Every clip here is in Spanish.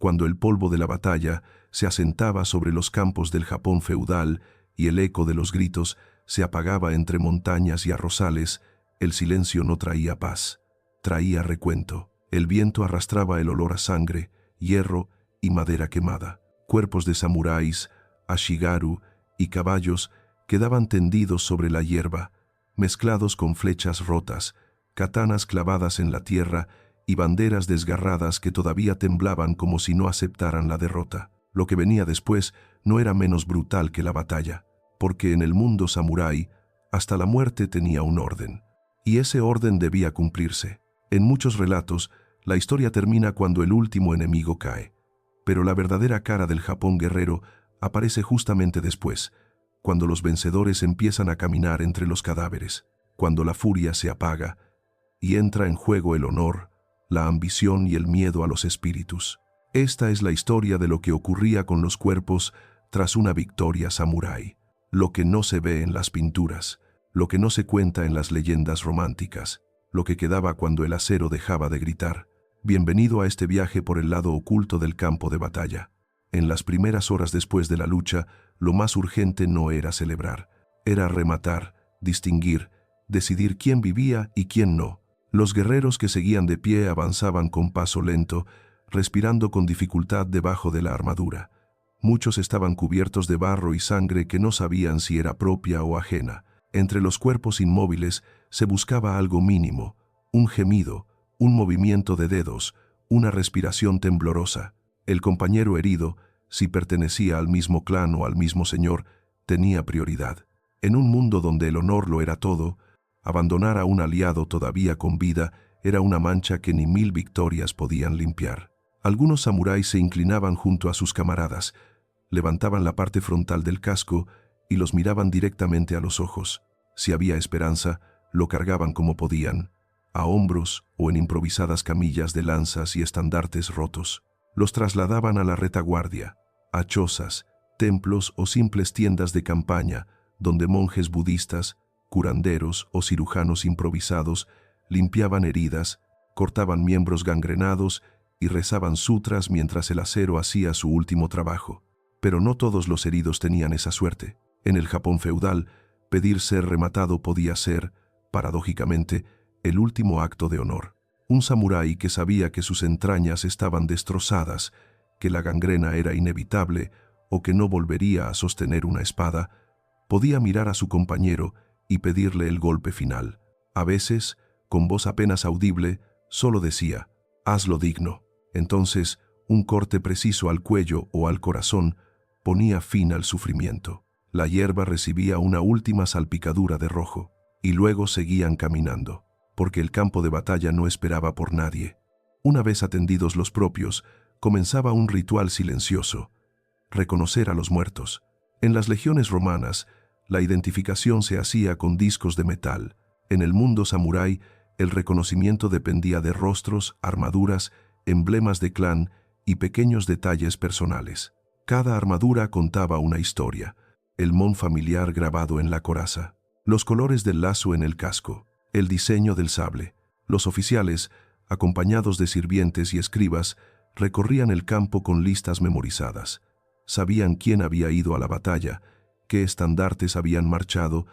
Cuando el polvo de la batalla se asentaba sobre los campos del Japón feudal y el eco de los gritos se apagaba entre montañas y arrozales, el silencio no traía paz, traía recuento. El viento arrastraba el olor a sangre, hierro y madera quemada. Cuerpos de samuráis, ashigaru y caballos quedaban tendidos sobre la hierba, mezclados con flechas rotas, katanas clavadas en la tierra y banderas desgarradas que todavía temblaban como si no aceptaran la derrota. Lo que venía después no era menos brutal que la batalla, porque en el mundo samurái hasta la muerte tenía un orden, y ese orden debía cumplirse. En muchos relatos, la historia termina cuando el último enemigo cae, pero la verdadera cara del Japón guerrero aparece justamente después, cuando los vencedores empiezan a caminar entre los cadáveres, cuando la furia se apaga y entra en juego el honor, la ambición y el miedo a los espíritus. Esta es la historia de lo que ocurría con los cuerpos tras una victoria samurái, lo que no se ve en las pinturas, lo que no se cuenta en las leyendas románticas, lo que quedaba cuando el acero dejaba de gritar. Bienvenido a este viaje por el lado oculto del campo de batalla. En las primeras horas después de la lucha, lo más urgente no era celebrar, era rematar, distinguir, decidir quién vivía y quién no. Los guerreros que seguían de pie avanzaban con paso lento, respirando con dificultad debajo de la armadura. Muchos estaban cubiertos de barro y sangre que no sabían si era propia o ajena. Entre los cuerpos inmóviles se buscaba algo mínimo, un gemido, un movimiento de dedos, una respiración temblorosa. El compañero herido, si pertenecía al mismo clan o al mismo señor, tenía prioridad. En un mundo donde el honor lo era todo, abandonar a un aliado todavía con vida era una mancha que ni 1000 victorias podían limpiar. Algunos samuráis se inclinaban junto a sus camaradas, levantaban la parte frontal del casco y los miraban directamente a los ojos. Si había esperanza, lo cargaban como podían, a hombros o en improvisadas camillas de lanzas y estandartes rotos. Los trasladaban a la retaguardia, a chozas, templos o simples tiendas de campaña, donde monjes budistas, curanderos o cirujanos improvisados limpiaban heridas, cortaban miembros gangrenados y rezaban sutras mientras el acero hacía su último trabajo. Pero no todos los heridos tenían esa suerte. En el Japón feudal, pedir ser rematado podía ser, paradójicamente, el último acto de honor. Un samurái que sabía que sus entrañas estaban destrozadas, que la gangrena era inevitable o que no volvería a sostener una espada, podía mirar a su compañero y pedirle el golpe final. A veces, con voz apenas audible, solo decía, «Hazlo digno». Entonces, un corte preciso al cuello o al corazón ponía fin al sufrimiento. La hierba recibía una última salpicadura de rojo, y luego seguían caminando, porque el campo de batalla no esperaba por nadie. Una vez atendidos los propios, comenzaba un ritual silencioso: reconocer a los muertos. En las legiones romanas, la identificación se hacía con discos de metal. En el mundo samurái, el reconocimiento dependía de rostros, armaduras, emblemas de clan y pequeños detalles personales. Cada armadura contaba una historia: el mon familiar grabado en la coraza, los colores del lazo en el casco, el diseño del sable. Los oficiales, acompañados de sirvientes y escribas, recorrían el campo con listas memorizadas. Sabían quién había ido a la batalla, qué estandartes habían marchado,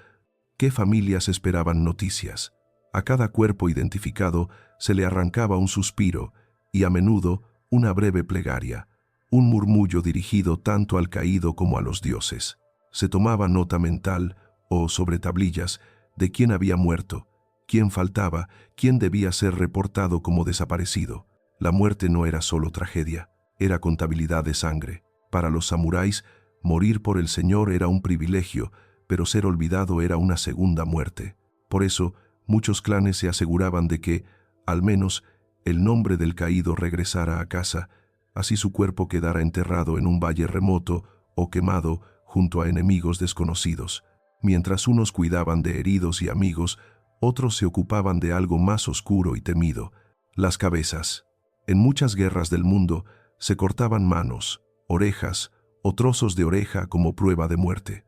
qué familias esperaban noticias. A cada cuerpo identificado se le arrancaba un suspiro y a menudo una breve plegaria, un murmullo dirigido tanto al caído como a los dioses. Se tomaba nota mental o sobre tablillas de quién había muerto, quién faltaba, quién debía ser reportado como desaparecido. La muerte no era solo tragedia, era contabilidad de sangre. Para los samuráis, morir por el Señor era un privilegio, pero ser olvidado era una segunda muerte. Por eso, muchos clanes se aseguraban de que, al menos, el nombre del caído regresara a casa, así su cuerpo quedara enterrado en un valle remoto o quemado junto a enemigos desconocidos. Mientras unos cuidaban de heridos y amigos, otros se ocupaban de algo más oscuro y temido: las cabezas. En muchas guerras del mundo se cortaban manos, orejas o trozos de oreja como prueba de muerte.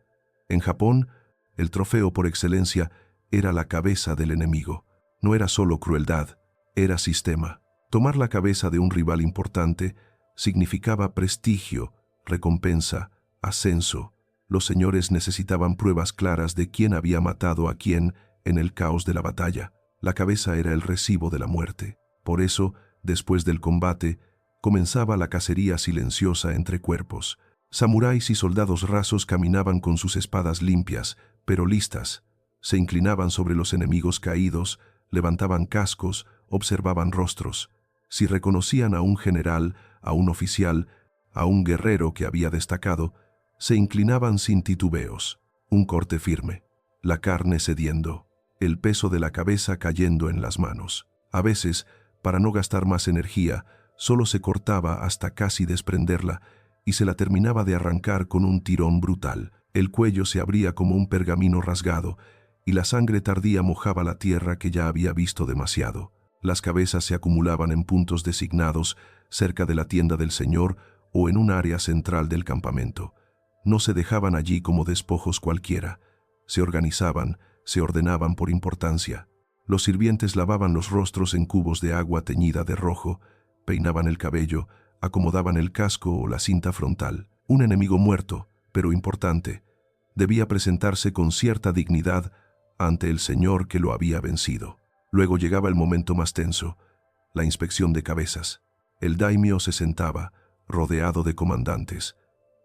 En Japón, el trofeo por excelencia era la cabeza del enemigo. No era solo crueldad, era sistema. Tomar la cabeza de un rival importante significaba prestigio, recompensa, ascenso. Los señores necesitaban pruebas claras de quién había matado a quién en el caos de la batalla. La cabeza era el recibo de la muerte. Por eso, después del combate, comenzaba la cacería silenciosa entre cuerpos. Samuráis y soldados rasos caminaban con sus espadas limpias, pero listas. Se inclinaban sobre los enemigos caídos, levantaban cascos, observaban rostros. Si reconocían a un general, a un oficial, a un guerrero que había destacado, se inclinaban sin titubeos. Un corte firme, la carne cediendo, el peso de la cabeza cayendo en las manos. A veces, para no gastar más energía, solo se cortaba hasta casi desprenderla y se la terminaba de arrancar con un tirón brutal. El cuello se abría como un pergamino rasgado y la sangre tardía mojaba la tierra que ya había visto demasiado. Las cabezas se acumulaban en puntos designados cerca de la tienda del señor o en un área central del campamento. No se dejaban allí como despojos cualquiera. Se organizaban, se ordenaban por importancia. Los sirvientes lavaban los rostros en cubos de agua teñida de rojo, peinaban el cabello, acomodaban el casco o la cinta frontal. Un enemigo muerto, pero importante, debía presentarse con cierta dignidad ante el señor que lo había vencido. Luego llegaba el momento más tenso, la inspección de cabezas. El daimio se sentaba, rodeado de comandantes.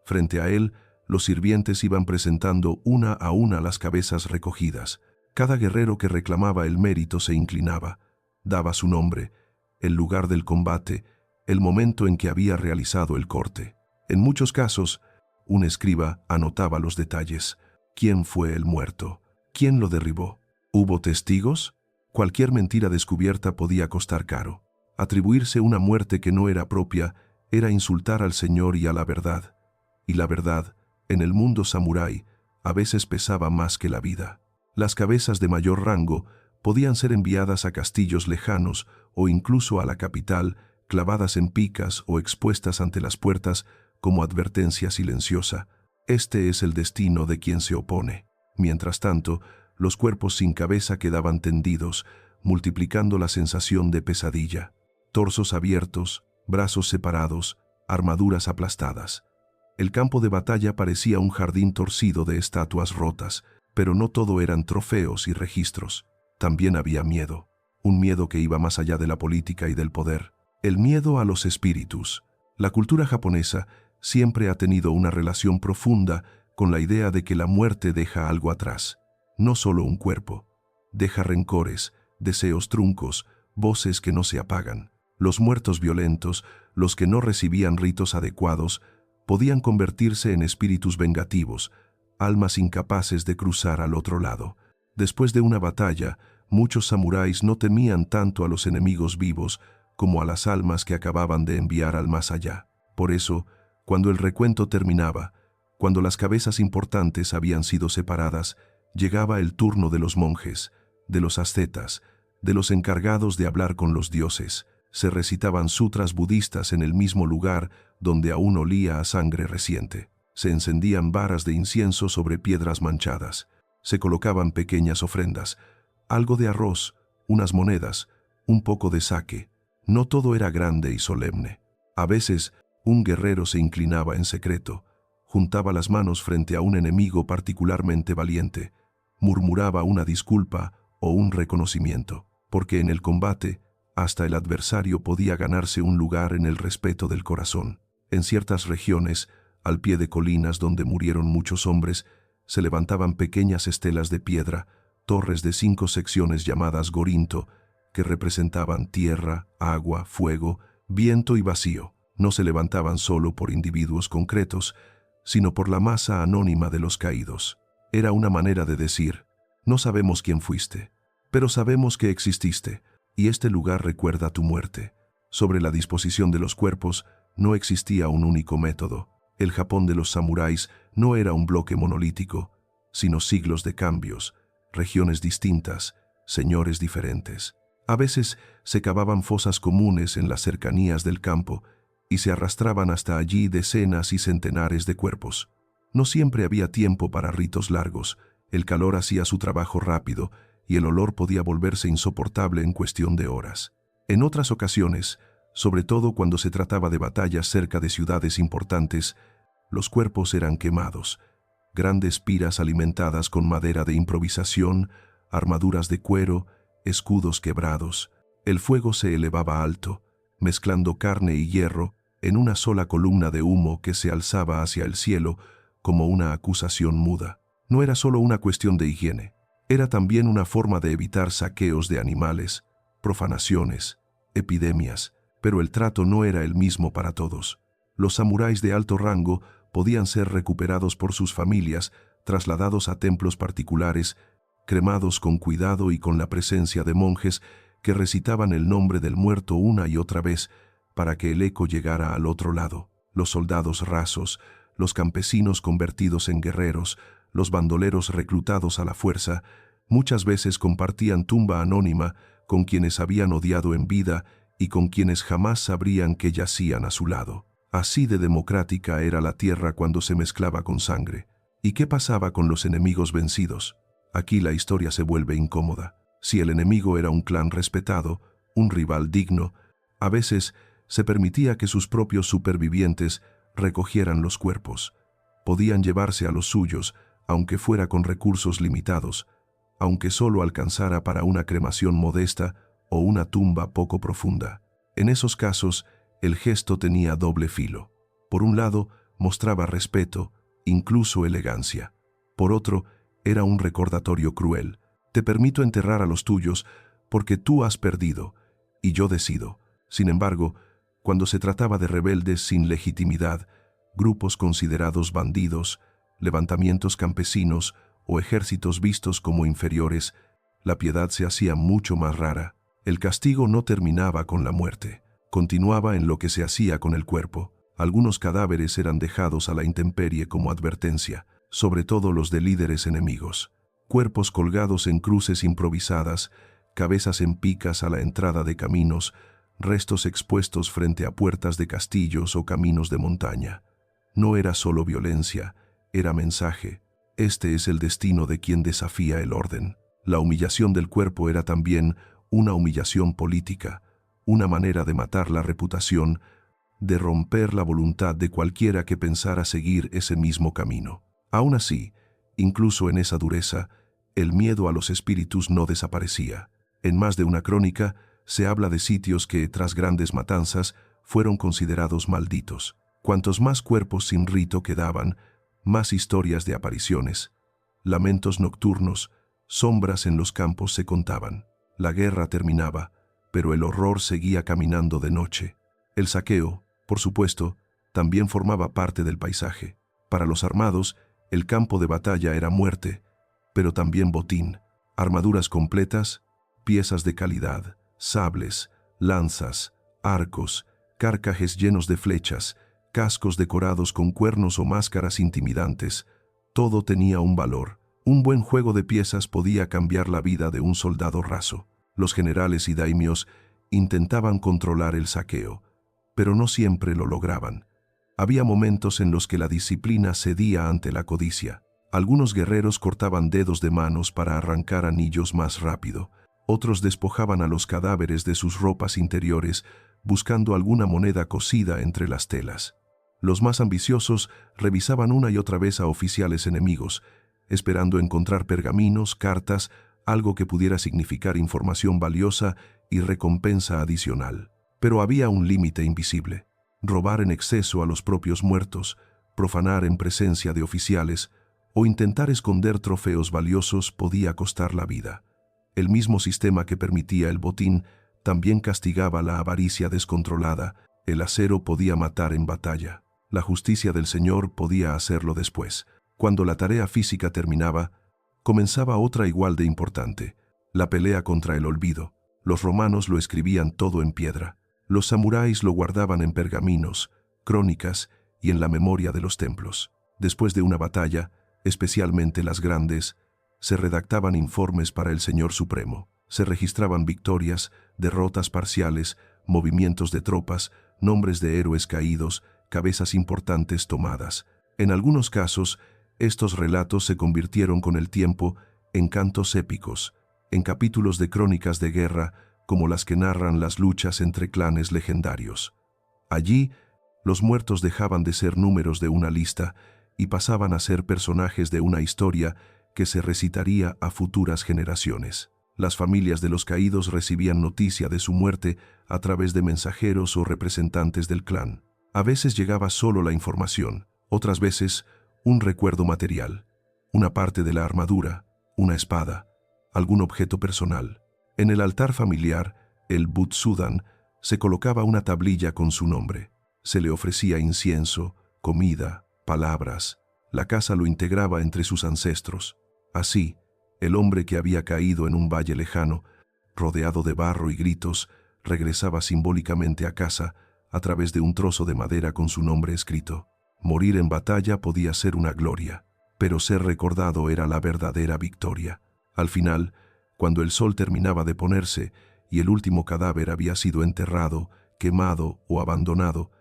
Frente a él, los sirvientes iban presentando una a una las cabezas recogidas. Cada guerrero que reclamaba el mérito se inclinaba, daba su nombre, el lugar del combate, el momento en que había realizado el corte. En muchos casos, un escriba anotaba los detalles. ¿Quién fue el muerto? ¿Quién lo derribó? ¿Hubo testigos? Cualquier mentira descubierta podía costar caro. Atribuirse una muerte que no era propia era insultar al Señor y a la verdad. Y la verdad, en el mundo samurái, a veces pesaba más que la vida. Las cabezas de mayor rango podían ser enviadas a castillos lejanos o incluso a la capital, clavadas en picas o expuestas ante las puertas como advertencia silenciosa. Este es el destino de quien se opone. Mientras tanto, los cuerpos sin cabeza quedaban tendidos, multiplicando la sensación de pesadilla. Torsos abiertos, brazos separados, armaduras aplastadas. El campo de batalla parecía un jardín torcido de estatuas rotas, pero no todo eran trofeos y registros. También había miedo, un miedo que iba más allá de la política y del poder. El miedo a los espíritus. La cultura japonesa siempre ha tenido una relación profunda con la idea de que la muerte deja algo atrás. No solo un cuerpo. Deja rencores, deseos truncos, voces que no se apagan. Los muertos violentos, los que no recibían ritos adecuados, podían convertirse en espíritus vengativos, almas incapaces de cruzar al otro lado. Después de una batalla, muchos samuráis no temían tanto a los enemigos vivos como a las almas que acababan de enviar al más allá. Por eso, cuando el recuento terminaba, cuando las cabezas importantes habían sido separadas, llegaba el turno de los monjes, de los ascetas, de los encargados de hablar con los dioses. Se recitaban sutras budistas en el mismo lugar donde aún olía a sangre reciente. Se encendían varas de incienso sobre piedras manchadas. Se colocaban pequeñas ofrendas, algo de arroz, unas monedas, un poco de sake. No todo era grande y solemne. A veces, un guerrero se inclinaba en secreto, juntaba las manos frente a un enemigo particularmente valiente, murmuraba una disculpa o un reconocimiento, porque en el combate, hasta el adversario podía ganarse un lugar en el respeto del corazón. En ciertas regiones, al pie de colinas donde murieron muchos hombres, se levantaban pequeñas estelas de piedra, torres de 5 secciones llamadas gorinto, que representaban tierra, agua, fuego, viento y vacío. No se levantaban solo por individuos concretos, sino por la masa anónima de los caídos. Era una manera de decir, no sabemos quién fuiste, pero sabemos que exististe, y este lugar recuerda tu muerte. Sobre la disposición de los cuerpos no existía un único método. El Japón de los samuráis no era un bloque monolítico, sino siglos de cambios, regiones distintas, señores diferentes. A veces se cavaban fosas comunes en las cercanías del campo y se arrastraban hasta allí decenas y centenares de cuerpos. No siempre había tiempo para ritos largos, el calor hacía su trabajo rápido y el olor podía volverse insoportable en cuestión de horas. En otras ocasiones, Sobre todo cuando se trataba de batallas cerca de ciudades importantes, los cuerpos eran quemados. Grandes piras alimentadas con madera de improvisación, armaduras de cuero, escudos quebrados. El fuego se elevaba alto, mezclando carne y hierro en una sola columna de humo que se alzaba hacia el cielo como una acusación muda. No era solo una cuestión de higiene, era también una forma de evitar saqueos de animales, profanaciones, epidemias, pero el trato no era el mismo para todos. Los samuráis de alto rango podían ser recuperados por sus familias, trasladados a templos particulares, cremados con cuidado y con la presencia de monjes que recitaban el nombre del muerto una y otra vez para que el eco llegara al otro lado. Los soldados rasos, los campesinos convertidos en guerreros, los bandoleros reclutados a la fuerza, muchas veces compartían tumba anónima con quienes habían odiado en vida y con quienes jamás sabrían que yacían a su lado. Así de democrática era la tierra cuando se mezclaba con sangre. ¿Y qué pasaba con los enemigos vencidos? Aquí la historia se vuelve incómoda. Si el enemigo era un clan respetado, un rival digno, a veces se permitía que sus propios supervivientes recogieran los cuerpos. Podían llevarse a los suyos, aunque fuera con recursos limitados, aunque solo alcanzara para una cremación modesta o una tumba poco profunda. En esos casos, el gesto tenía doble filo. Por un lado, mostraba respeto, incluso elegancia. Por otro, era un recordatorio cruel. Te permito enterrar a los tuyos porque tú has perdido y yo decido. Sin embargo, cuando se trataba de rebeldes sin legitimidad, grupos considerados bandidos, levantamientos campesinos o ejércitos vistos como inferiores, la piedad se hacía mucho más rara. El castigo no terminaba con la muerte, continuaba en lo que se hacía con el cuerpo. Algunos cadáveres eran dejados a la intemperie como advertencia, sobre todo los de líderes enemigos. Cuerpos colgados en cruces improvisadas, cabezas en picas a la entrada de caminos, restos expuestos frente a puertas de castillos o caminos de montaña. No era solo violencia, era mensaje. Este es el destino de quien desafía el orden. La humillación del cuerpo era también una humillación política, una manera de matar la reputación, de romper la voluntad de cualquiera que pensara seguir ese mismo camino. Aún así, incluso en esa dureza, el miedo a los espíritus no desaparecía. En más de una crónica, se habla de sitios que, tras grandes matanzas, fueron considerados malditos. Cuantos más cuerpos sin rito quedaban, más historias de apariciones, lamentos nocturnos, sombras en los campos se contaban. La guerra terminaba, pero el horror seguía caminando de noche. El saqueo, por supuesto, también formaba parte del paisaje. Para los armados, el campo de batalla era muerte, pero también botín, armaduras completas, piezas de calidad, sables, lanzas, arcos, carcajes llenos de flechas, cascos decorados con cuernos o máscaras intimidantes. Todo tenía un valor. Un buen juego de piezas podía cambiar la vida de un soldado raso. Los generales y daimios intentaban controlar el saqueo, pero no siempre lo lograban. Había momentos en los que la disciplina cedía ante la codicia. Algunos guerreros cortaban dedos de manos para arrancar anillos más rápido. Otros despojaban a los cadáveres de sus ropas interiores, buscando alguna moneda cosida entre las telas. Los más ambiciosos revisaban una y otra vez a oficiales enemigos, esperando encontrar pergaminos, cartas, algo que pudiera significar información valiosa y recompensa adicional. Pero había un límite invisible. Robar en exceso a los propios muertos, profanar en presencia de oficiales o intentar esconder trofeos valiosos podía costar la vida. El mismo sistema que permitía el botín también castigaba la avaricia descontrolada. El acero podía matar en batalla. La justicia del Señor podía hacerlo después. Cuando la tarea física terminaba, comenzaba otra igual de importante, la pelea contra el olvido. Los romanos lo escribían todo en piedra. Los samuráis lo guardaban en pergaminos, crónicas y en la memoria de los templos. Después de una batalla, especialmente las grandes, se redactaban informes para el Señor Supremo. Se registraban victorias, derrotas parciales, movimientos de tropas, nombres de héroes caídos, cabezas importantes tomadas. En algunos casos, estos relatos se convirtieron con el tiempo en cantos épicos, en capítulos de crónicas de guerra, como las que narran las luchas entre clanes legendarios. Allí, los muertos dejaban de ser números de una lista y pasaban a ser personajes de una historia que se recitaría a futuras generaciones. Las familias de los caídos recibían noticia de su muerte a través de mensajeros o representantes del clan. A veces llegaba solo la información, otras veces un recuerdo material, una parte de la armadura, una espada, algún objeto personal. En el altar familiar, el Butsudan, se colocaba una tablilla con su nombre. Se le ofrecía incienso, comida, palabras. La casa lo integraba entre sus ancestros. Así, el hombre que había caído en un valle lejano, rodeado de barro y gritos, regresaba simbólicamente a casa a través de un trozo de madera con su nombre escrito. Morir en batalla podía ser una gloria, pero ser recordado era la verdadera victoria. Al final, cuando el sol terminaba de ponerse y el último cadáver había sido enterrado, quemado o abandonado,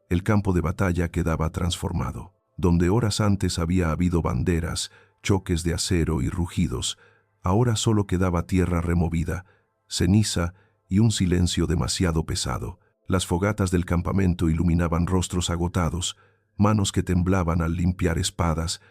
el campo de batalla quedaba transformado. Donde horas antes había habido banderas, choques de acero y rugidos, ahora solo quedaba tierra removida, ceniza y un silencio demasiado pesado. Las fogatas del campamento iluminaban rostros agotados, manos que temblaban al limpiar espadas,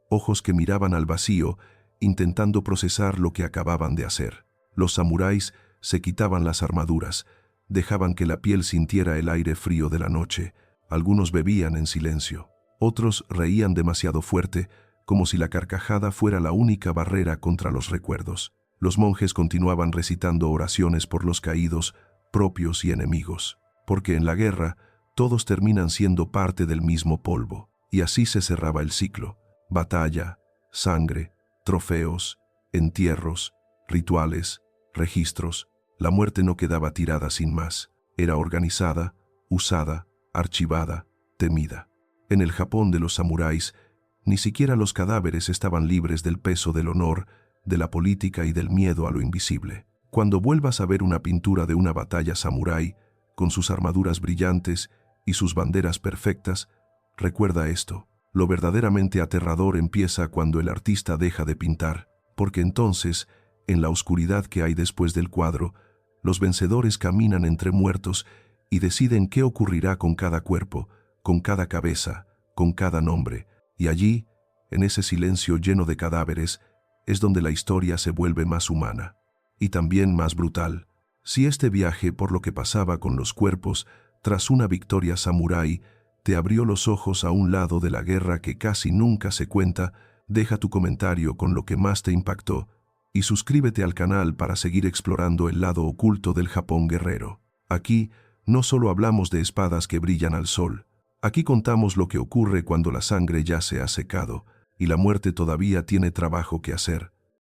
ojos que miraban al vacío, intentando procesar lo que acababan de hacer. Los samuráis se quitaban las armaduras, dejaban que la piel sintiera el aire frío de la noche. Algunos bebían en silencio, otros reían demasiado fuerte, como si la carcajada fuera la única barrera contra los recuerdos. Los monjes continuaban recitando oraciones por los caídos, propios y enemigos, porque en la guerra todos terminan siendo parte del mismo polvo. Y así se cerraba el ciclo. Batalla, sangre, trofeos, entierros, rituales, registros. La muerte no quedaba tirada sin más. Era organizada, usada, archivada, temida. En el Japón de los samuráis, ni siquiera los cadáveres estaban libres del peso del honor, de la política y del miedo a lo invisible. Cuando vuelvas a ver una pintura de una batalla samurái, con sus armaduras brillantes y sus banderas perfectas, recuerda esto. Lo verdaderamente aterrador empieza cuando el artista deja de pintar, porque entonces, en la oscuridad que hay después del cuadro, los vencedores caminan entre muertos y deciden qué ocurrirá con cada cuerpo, con cada cabeza, con cada nombre. Y allí, en ese silencio lleno de cadáveres, es donde la historia se vuelve más humana y también más brutal. Si este viaje por lo que pasaba con los cuerpos tras una victoria samurái te abrió los ojos a un lado de la guerra que casi nunca se cuenta, deja tu comentario con lo que más te impactó y suscríbete al canal para seguir explorando el lado oculto del Japón guerrero. Aquí no solo hablamos de espadas que brillan al sol, aquí contamos lo que ocurre cuando la sangre ya se ha secado y la muerte todavía tiene trabajo que hacer.